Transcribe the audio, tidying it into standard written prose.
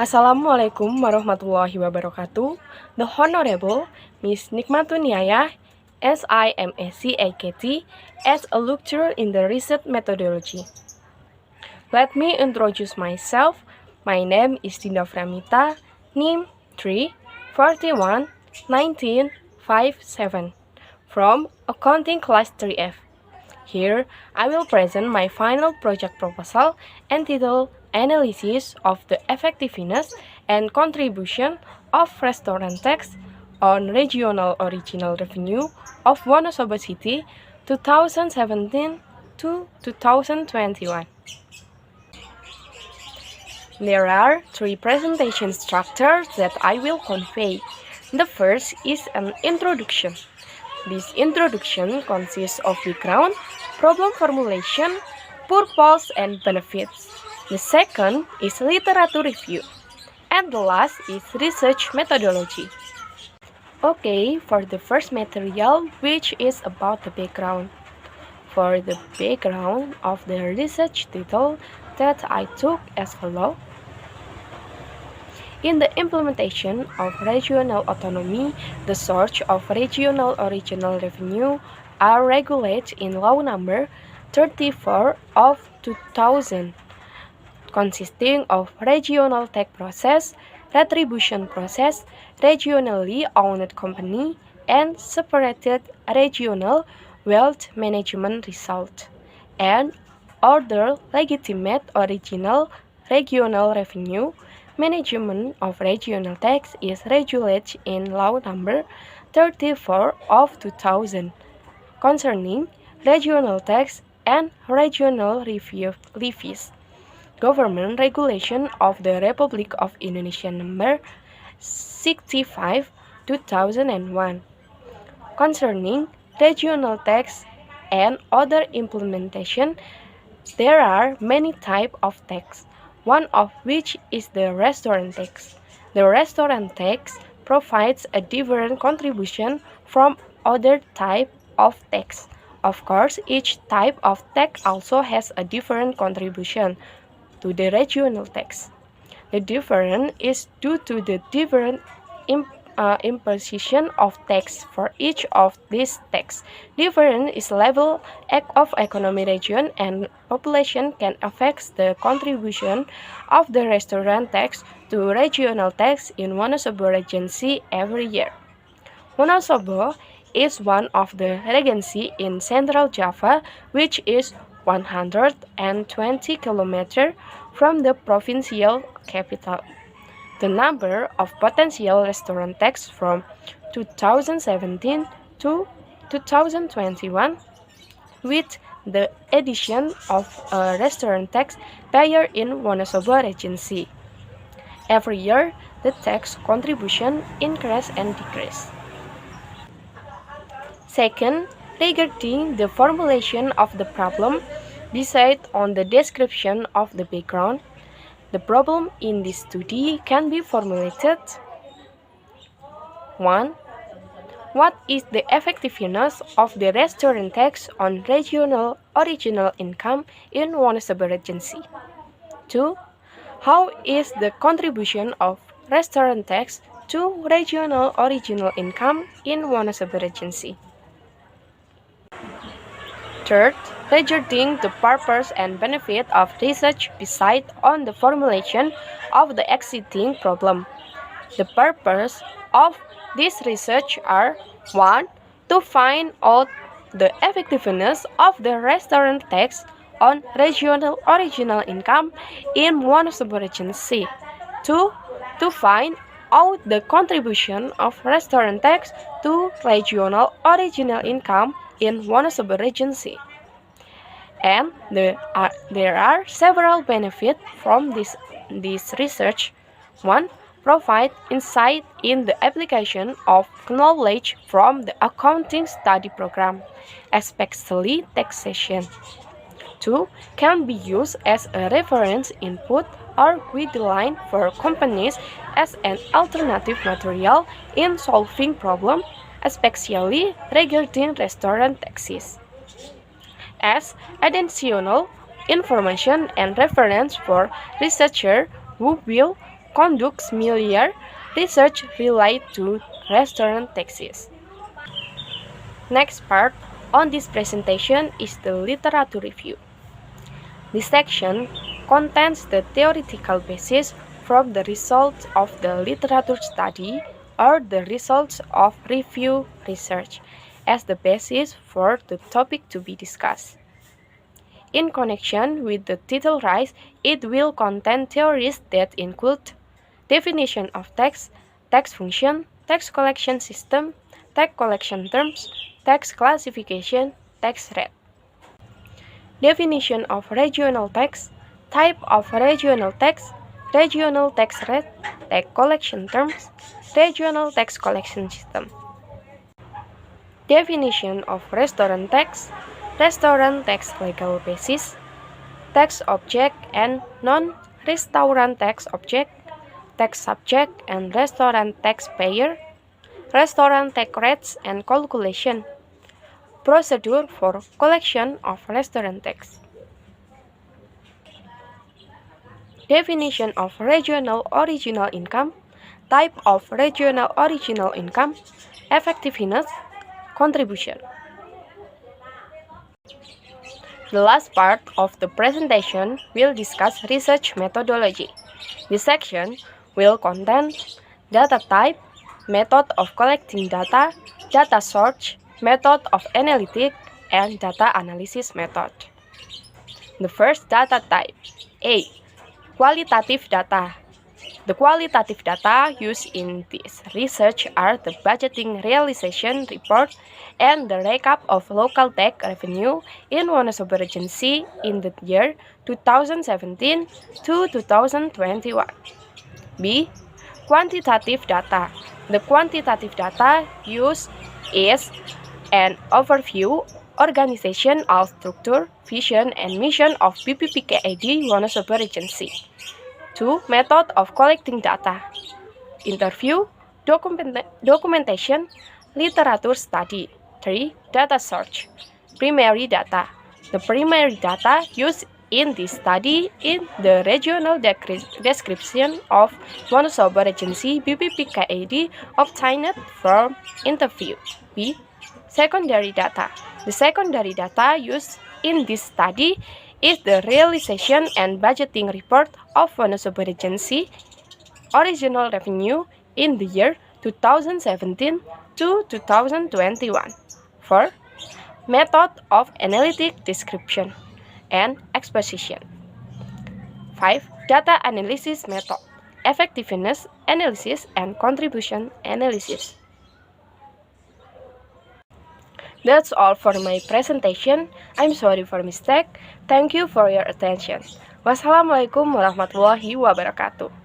Assalamualaikum warahmatullahi wabarakatuh. The Honorable Miss Nikmatuniayah, SIMACAKT, as a lecturer in the research methodology. Let me introduce myself. My name is Dinda Framita, NIM 3411957, from Accounting Class 3F. Here, I will present my final project proposal entitled Analysis of the Effectiveness and Contribution of Restaurant Tax on Regional Original Revenue of Wonosobo City 2017 to 2021. There are three presentation structures that I will convey. The first is an introduction. This introduction consists of background, problem formulation, purpose, and benefits. The second is literature review. And the last is research methodology. Okay, for the first material, which is about the background. For the background of the research title that I took as follows. In the implementation of regional autonomy, the source of regional original revenue are regulated in Law Number 34 of 2000, consisting of regional tax process, retribution process, regionally owned company, and separated regional wealth management result, and other legitimate original regional revenue. Management of regional tax is regulated in Law Number 34 of 2000, concerning regional tax and regional levies. Government Regulation of the Republic of Indonesia Number 65 2001, concerning regional tax and other implementation. There are many types of tax, one of which is the restaurant tax. The restaurant tax provides a different contribution from other type of tax. Of course, each type of tax also has a different contribution to the regional tax. The difference is due to the different imposition of tax for each of these tax. Difference is level of economy region and population can affect the contribution of the restaurant tax to regional tax in Wonosobo Regency every year. Wonosobo is one of the regency in Central Java, which is 120 km from the provincial capital. The number of potential restaurant tax from 2017 to 2021, with the addition of a restaurant tax payer in Wonosobo Regency. Every year, the tax contribution increase and decrease. Second, regarding the formulation of the problem, beside on the description of the background, the problem in this study can be formulated. 1. What is the effectiveness of the restaurant tax on regional original income in Wonosobo Regency? 2. How is the contribution of restaurant tax to regional original income in Wonosobo Regency? Third, regarding the purpose and benefit of research beside on the formulation of the existing problem. The purpose of this research are 1. To find out the effectiveness of the restaurant tax on regional original income in Wonosobo Regency. 2. To find out the contribution of restaurant tax to regional original income in Wonosobo Regency. And there are several benefits from this research. 1. Provide insight in the application of knowledge from the accounting study program, especially taxation. 2. Can be used as a reference input or guideline for companies as an alternative material in solving problems, especially regarding restaurant taxes. As additional information and reference for researchers who will conducts similar research related to restaurant taxes. Next part on this presentation is the literature review. This section contains the theoretical basis from the results of the literature study or the results of review research as the basis for the topic to be discussed. In connection with the title rise, it will contain theories that include definition of tax, tax function, tax collection system, tax collection terms, tax classification, tax rate. Definition of regional tax, type of regional tax rate, tax collection terms, regional tax collection system. Definition of restaurant tax legal basis, tax object and non-restaurant tax object, tax subject and restaurant taxpayer, restaurant tax rates and calculation, procedure for collection of restaurant tax. Definition of regional original income, type of regional original income, effectiveness, contribution. The last part of the presentation will discuss research methodology. This section will contain data type, method of collecting data, data source, method of analytic, and data analysis method. The first data type, A. Qualitative data. The qualitative data used in this research are the budgeting realization report and the recap of local tax revenue in Wonosobo Regency in the year 2017 to 2021. B. Quantitative data. The quantitative data used is an overview, organization of structure, vision, and mission of BPPKID Wonosobo Regency. 2. Method of collecting data. Interview, documentation, literature study. 3. Data search. Primary data. The primary data used in this study in the regional description of Wonosobo Regency BPPKID obtained from interview. B. Secondary data. The secondary data used in this study is the realization and budgeting report of Wonosobo Regency original revenue in the year 2017 to 2021. 4. Method of analytic description and exposition. 5. Data analysis method, effectiveness analysis, and contribution analysis. That's all for my presentation. I'm sorry for mistake. Thank you for your attention. Wassalamualaikum warahmatullahi wabarakatuh.